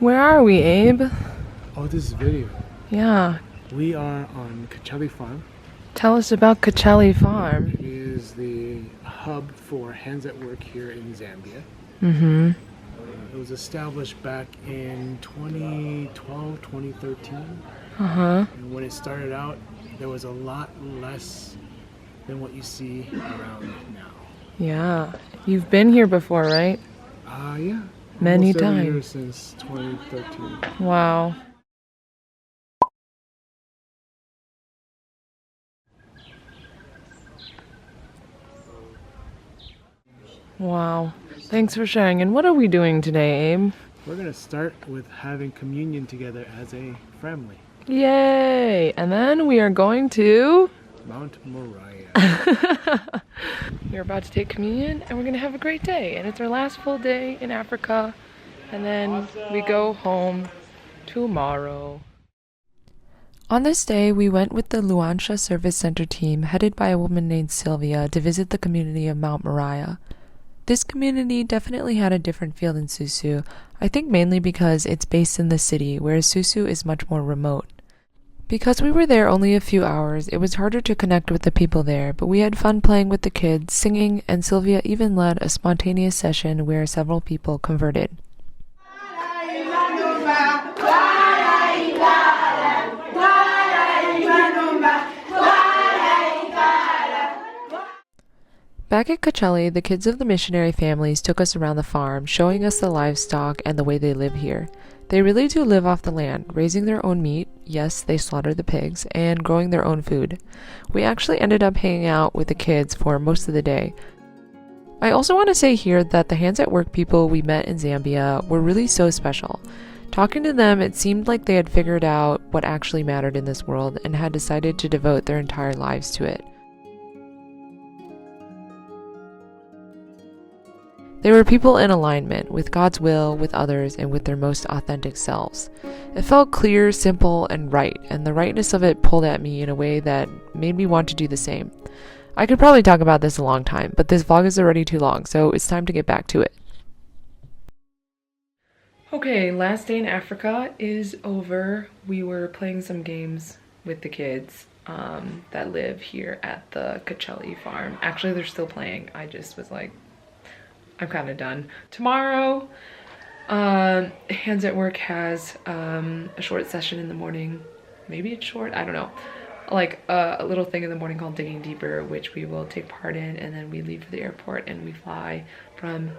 Where are we, Abe? Oh, this is video. Yeah. We are on Kachali Farm. Tell us about Kachali Farm. It is the hub for hands at work here in Zambia. Mm-hmm. It was established back in 2012, 2013. Uh-huh. And when it started out, there was a lot less than what you see around now. Yeah. You've been here before, right? Yeah. Many Almost every times. year since 2013. Wow. Wow. Thanks for sharing. And what are we doing today, Abe? We're going to start with having communion together as a family. Yay! And then we are going to... Mount Moriah. We're about to take communion and we're going to have a great day. And it's our last full day in Africa. And then we go home tomorrow. On this day, we went with the Luanshya Service Center team headed by a woman named Sylvia to visit the community of Mount Moriah. This community definitely had a different feel than Susu, I think mainly because it's based in the city, whereas Susu is much more remote. Because we were there only a few hours, it was harder to connect with the people there, but we had fun playing with the kids, singing, and Sylvia even led a spontaneous session where several people converted. Back at Kachali, the kids of the missionary families took us around the farm, showing us the livestock and the way they live here. They really do live off the land, raising their own meat, yes, they slaughter the pigs, and growing their own food. We actually ended up hanging out with the kids for most of the day. I also want to say here that the hands at work people we met in Zambia were really so special. Talking to them, it seemed like they had figured out what actually mattered in this world and had decided to devote their entire lives to it. They were people in alignment with God's will, with others, and with their most authentic selves. It felt clear, simple, and right, and the rightness of it pulled at me in a way that made me want to do the same. I could probably talk about this a long time, but this vlog is already too long, so it's time to get back to it. Okay, last day in Africa is over. We were playing some games with the kids that live here at the Kachali farm. Actually, they're still playing. I just was like, I'm kind of done. Tomorrow, Hands at Work has a short session in the morning. Maybe it's short, I don't know. Like a little thing in the morning called Digging Deeper, which we will take part in, and then we leave for the airport and we fly from,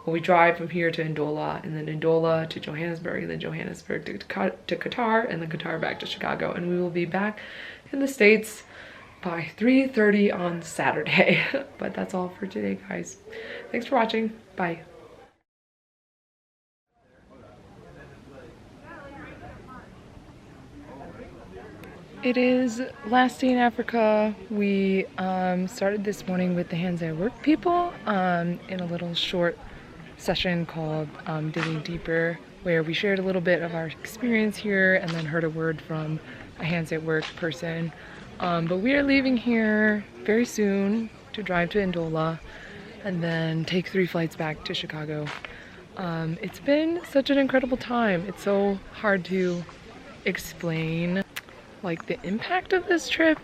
well, we drive from here to Ndola, and then Ndola to Johannesburg, and then Johannesburg to Qatar, and then Qatar back to Chicago, and we will be back in the States by 3:30 on Saturday. But that's all for today, guys. Thanks for watching. Bye. It is last day in Africa. We started this morning with the Hands at Work people in a little short session called Digging Deeper, where we shared a little bit of our experience here and then heard a word from a Hands at Work person. But we are leaving here very soon to drive to Ndola and then take 3 flights back to Chicago. It's been such an incredible time. It's so hard to explain like the impact of this trip,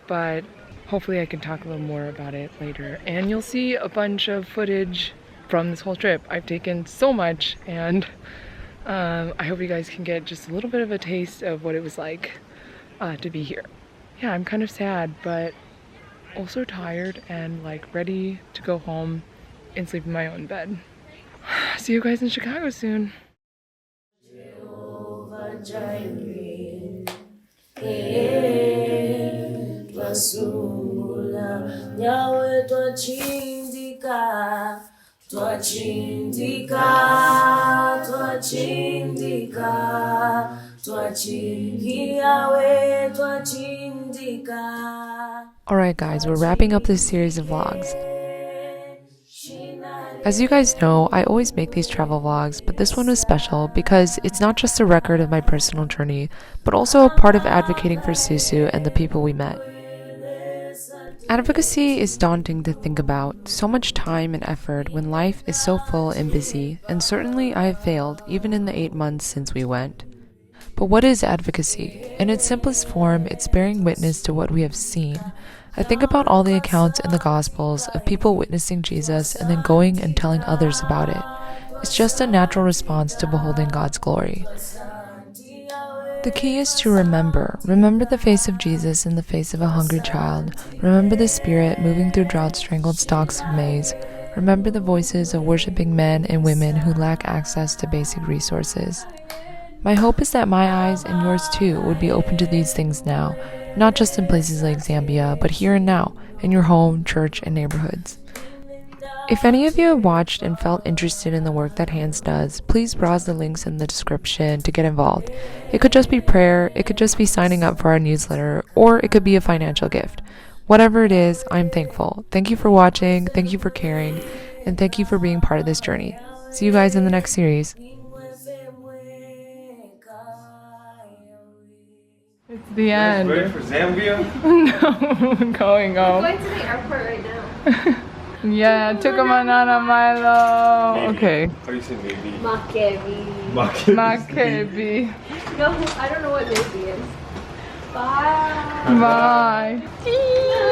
but hopefully I can talk a little more about it later. And you'll see a bunch of footage from this whole trip. I've taken so much, and I hope you guys can get just a little bit of a taste of what it was like to be here. Yeah, I'm kind of sad, but also tired and like ready to go home and sleep in my own bed. See you guys in Chicago soon. Alright guys, we're wrapping up this series of vlogs. As you guys know, I always make these travel vlogs, but this one was special because it's not just a record of my personal journey, but also a part of advocating for Susu and the people we met. Advocacy is daunting to think about, so much time and effort when life is so full and busy, and certainly I have failed even in the 8 months since we went. But what is advocacy? In its simplest form, it's bearing witness to what we have seen. I think about all the accounts in the Gospels of people witnessing Jesus and then going and telling others about it. It's just a natural response to beholding God's glory. The key is to remember. Remember the face of Jesus in the face of a hungry child. Remember the Spirit moving through drought-strangled stalks of maize. Remember the voices of worshiping men and women who lack access to basic resources. My hope is that my eyes and yours too would be open to these things now, not just in places like Zambia, but here and now, in your home, church, and neighborhoods. If any of you have watched and felt interested in the work that Hands does, please browse the links in the description to get involved. It could just be prayer, it could just be signing up for our newsletter, or it could be a financial gift. Whatever it is, I'm thankful. Thank you for watching, thank you for caring, and thank you for being part of this journey. See you guys in the next series. It's the end. Ready for Zambia? No, going home. We're going to the airport right now. Yeah, took a banana Milo. Maybe. Okay. How do you say maybe? Makebi. Makebi. No, I don't know what maybe is. Bye. Bye.